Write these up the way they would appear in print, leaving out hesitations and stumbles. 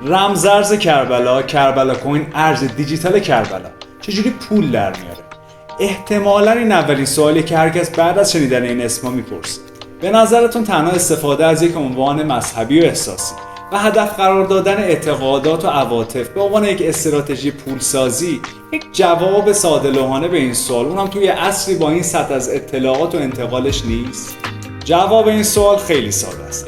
رمز ارز کربلا، کربلا کوین، ارز دیجیتال کربلا چجوری پول در میاره؟ احتمالاً این اولین سوالی که هرکس بعد از شنیدن این اسما میپرسه. به نظرتون تنها استفاده از یک عنوان مذهبی و احساسی و هدف قرار دادن اعتقادات و عواطف به عنوان یک استراتژی پولسازی یک جواب ساده لوحانه به این سوال، اونم توی عصری با این سطح از اطلاعات و انتقالش نیست؟ جواب این سوال خیلی ساده است.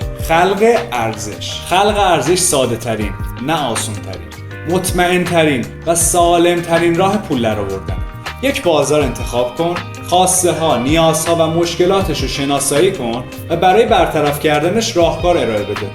خلق ارزش ساده ترین، نه آسون ترین، مطمئن ترین و سالم ترین راه پول درآوردن. یک بازار انتخاب کن، خواسته ها، نیازها و مشکلاتش رو شناسایی کن و برای برطرف کردنش راهکار ارائه بده.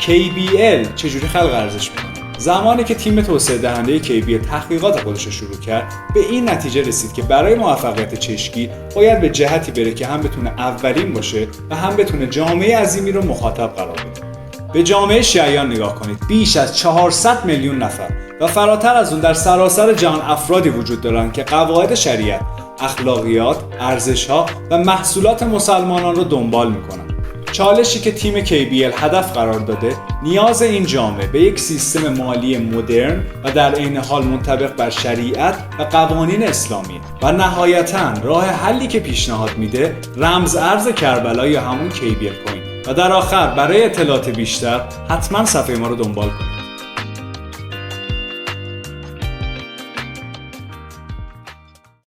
KBL چجوری خلق ارزش میکنه؟ زمانی که تیم توسعه دهنده KBL تحقیقات خودش رو شروع کرد، به این نتیجه رسید که برای موفقیت چشکی باید به جهتی بره که هم بتونه اولین باشه و هم بتونه جامعه عظیمی رو مخاطب قرار بده. به جامعه شیعیان نگاه کنید. بیش از 400 میلیون نفر و فراتر از اون در سراسر جهان افرادی وجود دارند که قواعد شریعت، اخلاقیات، ارزش‌ها و محصولات مسلمانان رو دنبال میکنن. چالشی که تیم KBL هدف قرار داده، نیاز این جامعه به یک سیستم مالی مدرن و در عین حال منطبق بر شریعت و قوانین اسلامیه و نهایتاً راه حلی که پیشنهاد میده رمز ارز کربلا یا همون KBL کوین. و در آخر برای اطلاعات بیشتر حتما صفحه ما رو دنبال کنید.